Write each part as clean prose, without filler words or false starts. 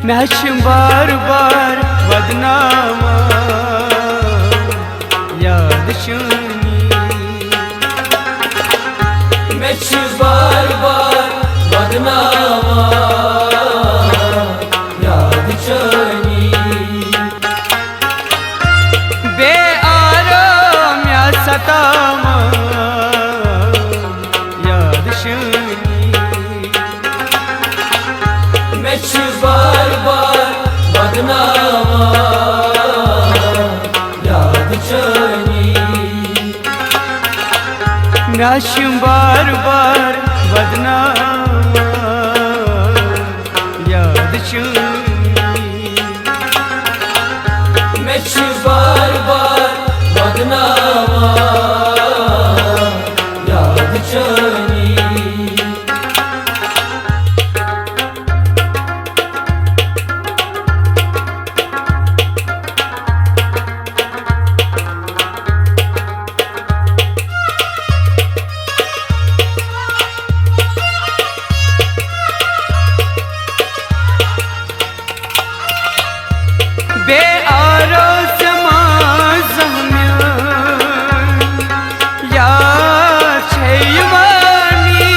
mash बार बार बदनामा याद शुनी mash बार बार बदनामा याद शुनी बे आराम या सतामा याद शुनी मैश बार बार बदनामा याद शुनी मैश बार बार बदनामा याद शुनी मैश बार बार बदनामा याद शुनी बे आरो समाजम्य या छैवानी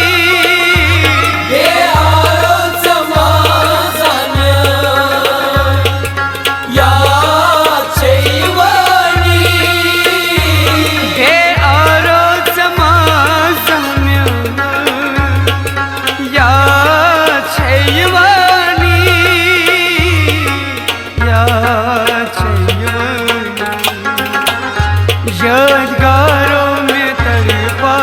बे आरो समाजम्य या छैवानी बे आरो समाजम्य या छैवानी या यादगारों में तड़पा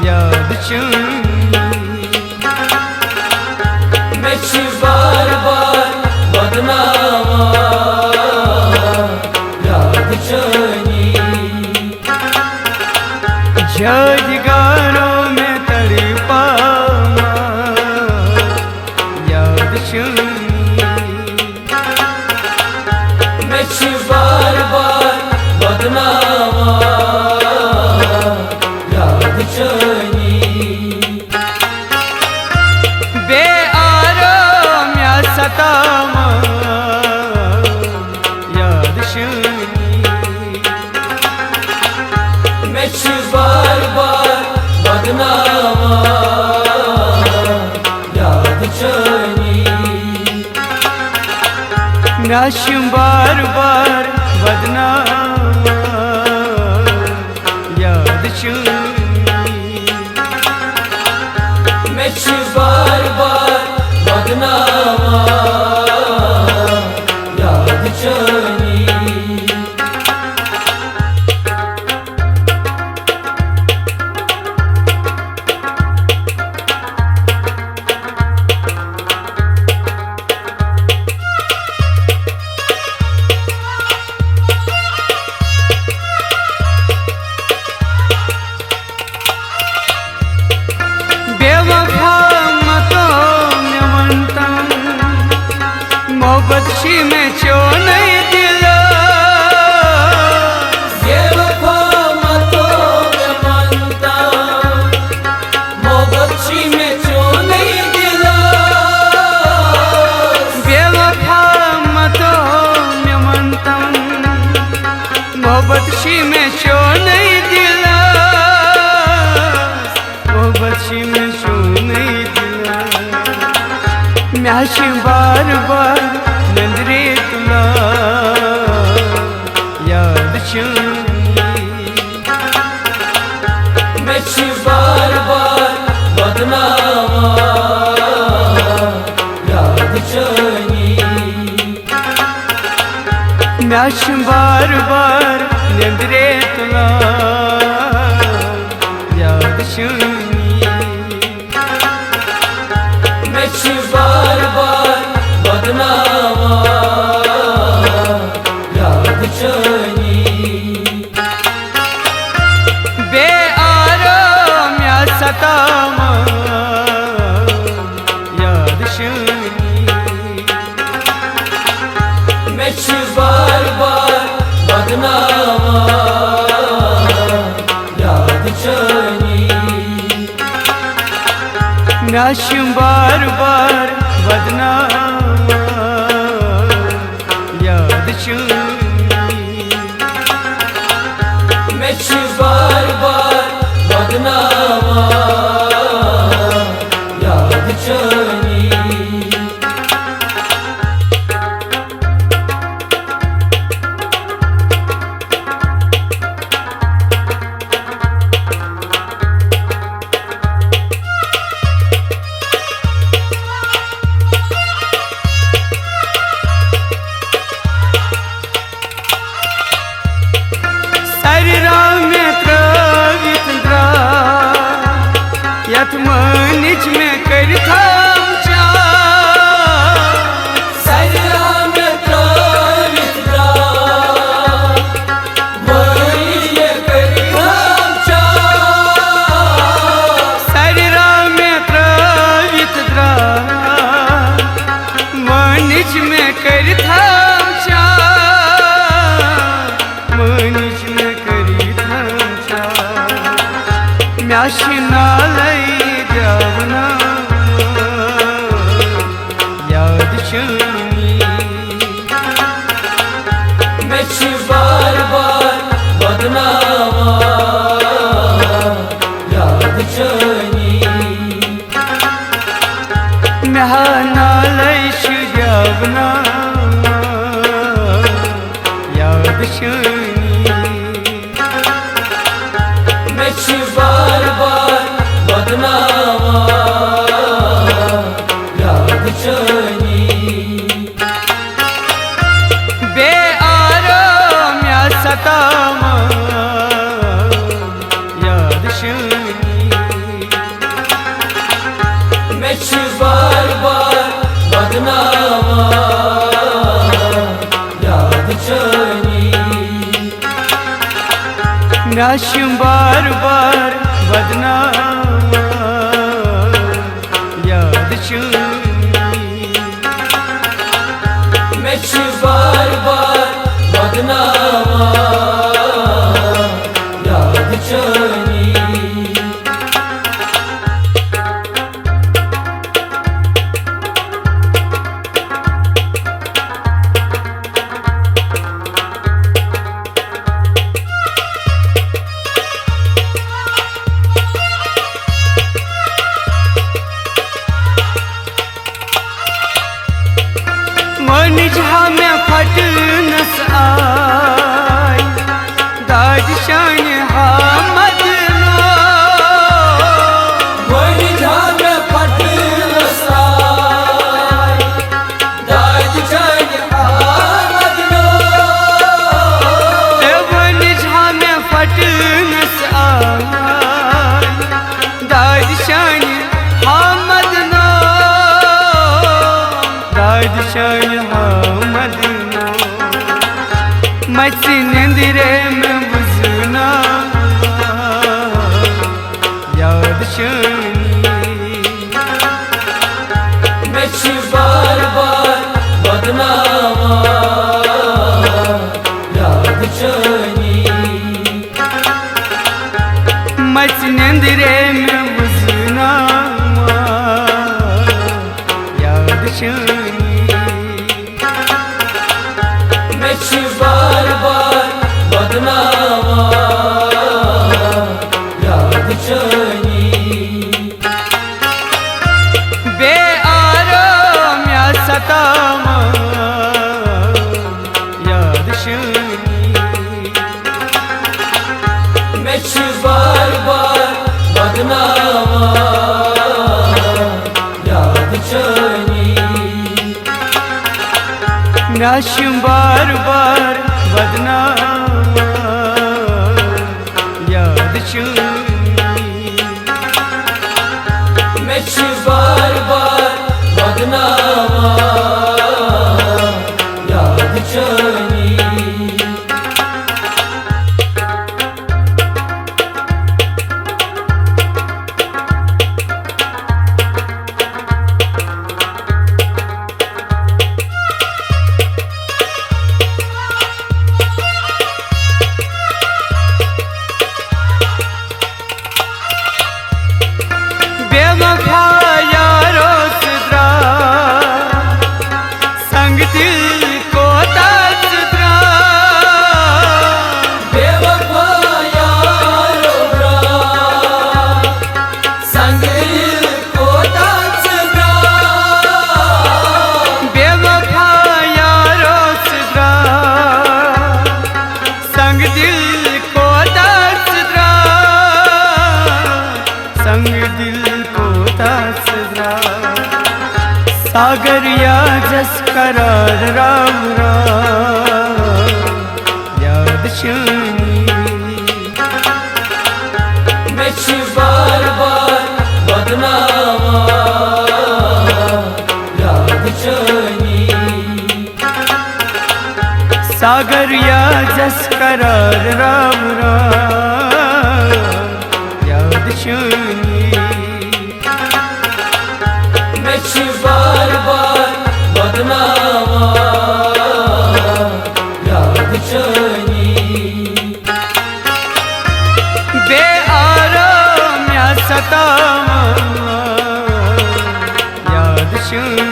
याद शुनी मैश बार बार बदनामा याद शुनी यादगारों में तड़पा याद शुनी मैश बार बार बदनामा याद शुनी बे आराम या सतामा याद शुनी मैश बार बार बदनामा याद शुनी मैश बार बार बदनामा याद शुनी मैश बार बार बदनामा याद शुनी बेवफा मतो में मनतम मोहब्बत शी में चो नहीं दिला बेवफा मतों में मनता मोहब्बत शी में चो नहीं दिला बेवफा मतो में मनतम मोहब्बत शी में चो नहीं दिला मोहब्बत शी में चो नहीं दिला मैश बार बार नंदरे तुला याद शुनी मैश बार बार बदनामा याद शुनी मैश बार बार नंदरे तुला याद शुनी मैश बार बार बदनामा याद शुनी बे आराम या सतामा याद शुनी मैश बार बार बदनामा याद शुनी म्याश बार बार बदनाम याद मेछ बार बार बदनामा याद चनी यथ मनिच में कर थाम चा सरिया में त्रावित द्रा मनिच में कर थाम चा सरिया में त्रावित द्रा मनिच में कर थाम चा मनिच में करी थाम चा म्याशी नालय जावना याद चनी मेछ बार बार बदनामा याद चनी म्या नालय जावना याद चनी मेछ बार बार बदनामा याद चनी बेआरो म्या सतामा याद चनी मेछ बार बार बदनामा याद चनी म्याश बार बार बदनाम याद चनी मेछ बार बार बदनामा याद चनी मनिच में फट नस आई दाद शान हामद नो मनिच में फट नस आई दाद शान हामद नो मनिच में फट नस आई दाद शान हामद नो दाद शान हामद नो मची निंदरे में बुझना याद चनी मेछ बार बार बदनामा याद चनी मच निंदरे में बुझना याद चनी मेछ बार बार बदनामा याद चनी बेआरो म्या सतामा याद चनी मेछ बार बार बदनामा याद चनी म्याश बार बार बदनाम याद चनी मेछ बार बार बदनामा याद चनी बेवफा सागर या जस करार राम राम याद शनी मेछ बार बार बदनामा याद चनी सागर या जस करार राम राम याद शनी मेछ बार बार बदनामा याद चनी बेआराम या सतावा याद शनी